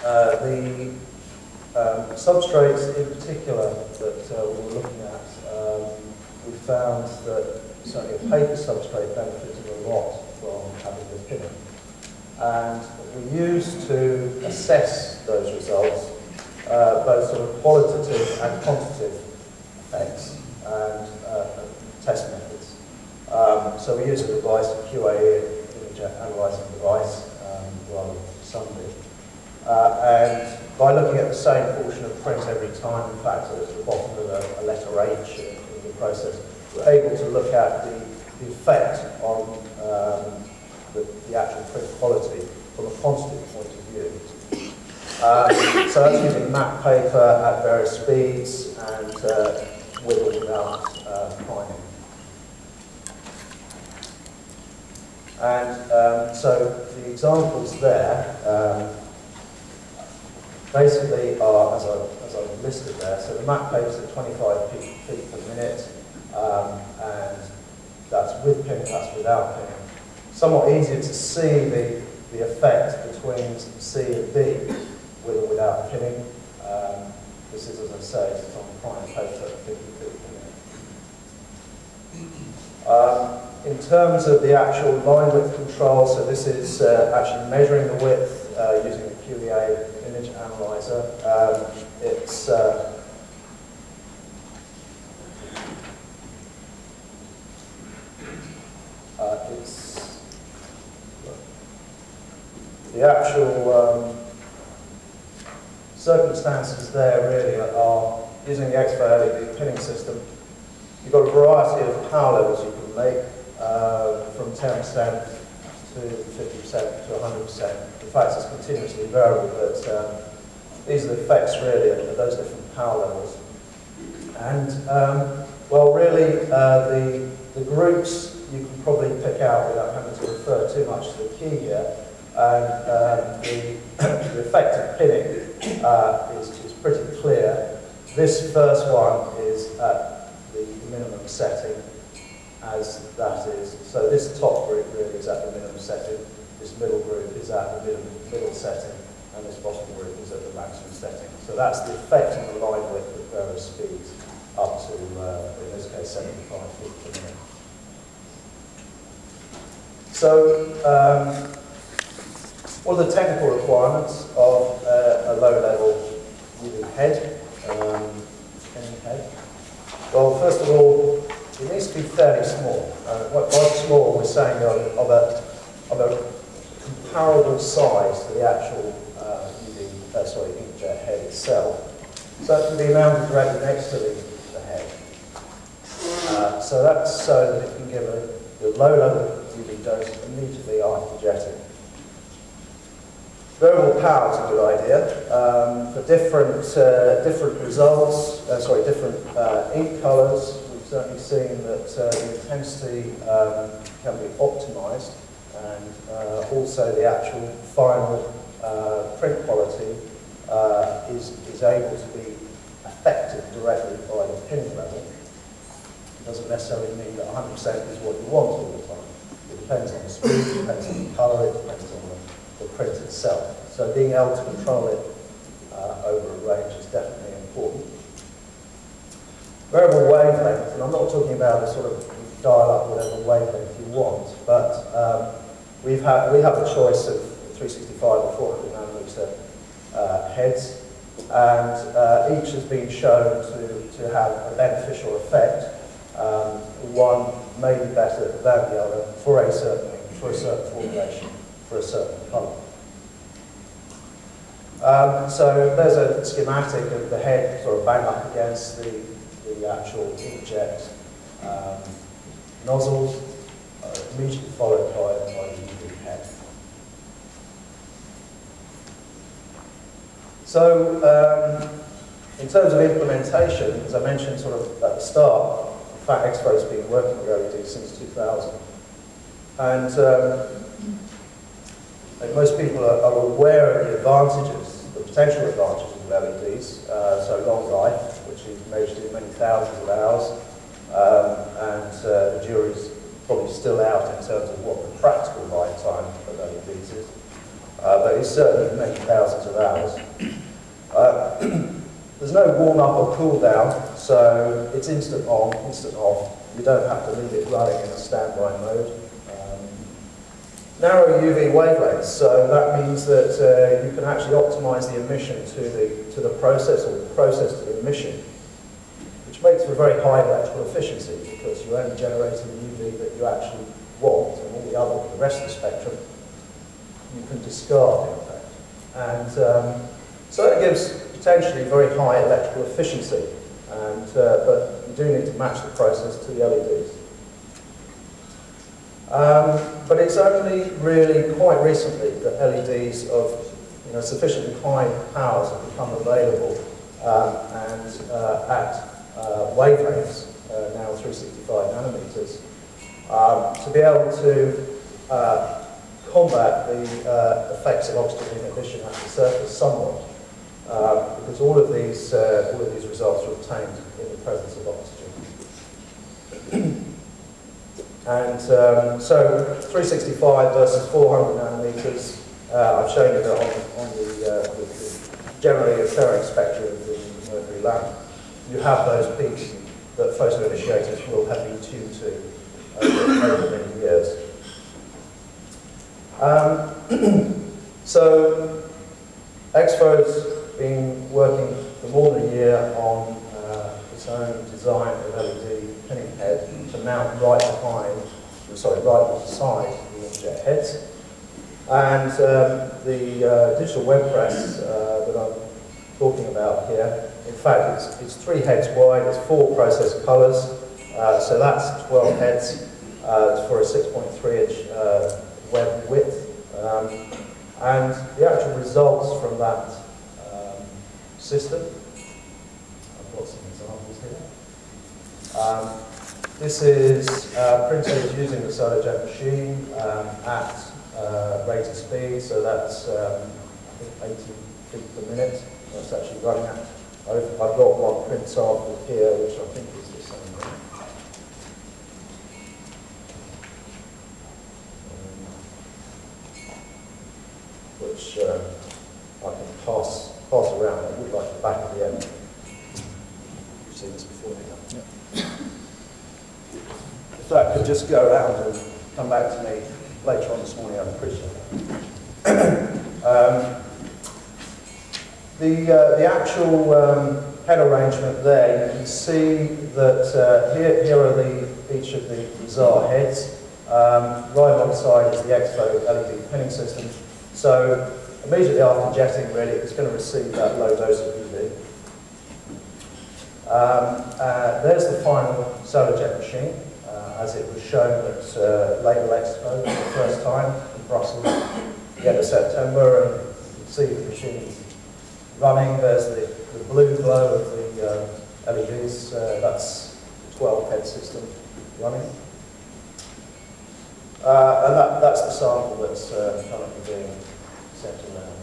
the substrates in particular that we were looking at, we found that certainly a paper substrate benefited a lot from having the pinning. And we used to assess those results, both sort of qualitative and quantitative effects and test methods. So we use a device, a QA, image analyzing device, rather than somebody. And by looking at the same portion of print every time, in fact, at the bottom of a letter H in the process, we're able to look at the effect on the actual print quality from a quantitative point of view. So that's using map paper at various speeds and with or without priming. And so the examples there basically are, as I've listed there, so the map paper is at 25 feet per minute, and that's with pinning, that's without pinning. Somewhat easier to see the effect between C and D with or without pinning. This is, as I say, it's on prime paper at 50 feet per minute. In terms of the actual line width control, so this is actually measuring the width using the QEA image analyzer. It's the actual circumstances there really are using the Excelerate LED pinning system. You've got a variety of power levels you can make, from 10% to 50% to 100%. In fact, it's continuously variable, but these are the effects really at those different power levels. And well, really, the groups you can probably pick out without having to refer too much to the key here. And the effect of pinning is pretty clear. This first one is at the minimum setting, as that is. So this top group really is at the minimum setting, this middle group is at the middle setting, and this bottom group is at the maximum setting. So that's the effect on the line width at various speeds, up to, in this case, 75 feet per minute. So, what are the technical requirements of a low-level UV head, pinning head? Well, first of all, it needs to be fairly small. By small, we're saying of a comparable size to the actual inkjet head itself. So it can be mounted directly next to the head. So that's so that it can give a low-level UV dose immediately after jetting. Variable power is a good idea. For different results, different ink colours, we've certainly seen that the intensity can be optimised, and also the actual final print quality is able to be affected directly by the pinning level. It doesn't necessarily mean that 100% is what you want all the time. It depends on the speed, it depends on the colour, it depends on the print itself. So being able to control it over a range is definitely important. Variable wavelength, and I'm not talking about a sort of dial up whatever wavelength you want, but we have a choice of 365 or 400 nanometer heads, and each has been shown to have a beneficial effect. One may be better than the other for a certain formulation, for a certain colour. So there's a schematic of the head sort of bang up against the actual inkjet nozzles, immediately followed by the UV head. So in terms of implementation, as I mentioned sort of at the start, in fact, Excelerate has been working with LED since 2000. And most people are aware of the advantages, the potential advantages of LEDs, so long life, which is measured in many thousands of hours, and the jury's probably still out in terms of what the practical lifetime of LEDs is. but it's certainly many thousands of hours. There's no warm-up or cool-down, so it's instant on, instant off. You don't have to leave it running in a standby mode. Narrow UV wavelengths, so that means that you can actually optimize the emission to the process, or the process to the emission, which makes for a very high electrical efficiency because you're only generating UV that you actually want, and all the rest of the spectrum you can discard in effect. And so that gives potentially very high electrical efficiency, and but you do need to match the process to the LEDs. But it's only really quite recently that LEDs of sufficiently high powers have become available and at wavelengths, now 365 nanometers, to be able to combat the effects of oxygen inhibition at the surface somewhat, because all of these results are obtained in the presence of oxygen. And so 365 versus 400 nanometers, I've shown you that on the generally occurring spectrum of the mercury lamp. You have those peaks that photoinitiators will have been tuned to over many years. So Exfo's been working for more than a year on its own design of LED pinning head to mount right beside the inkjet heads. And the digital web press that I'm talking about here, in fact, it's 3 heads wide, it's 4 process colors, so that's 12 heads. It's for a 6.3-inch web width. And the actual results from that system, I've got some examples here. This is printed using the solar jet machine at rated speed, so that's I think 80 feet per minute. That's actually running at. I've got one print sample here, which I think is the same one. Which I can pass around. I would like the back of the end. You've seen this before, haven't you? Yeah. If that could just go around and come back to me later on this morning, I'd appreciate that. The actual head arrangement there, you can see that here are each of the bizarre heads. Right alongside is the Expo LED pinning system. So immediately after jetting, really, it's going to receive that low dose of UV. There's the final solar jet machine, as it was shown at Label Expo for the first time in Brussels at the end of September, and you can see the machine running. There's the blue glow of the LEDs, that's the 12-head system running. And that's the sample that's currently being sent around.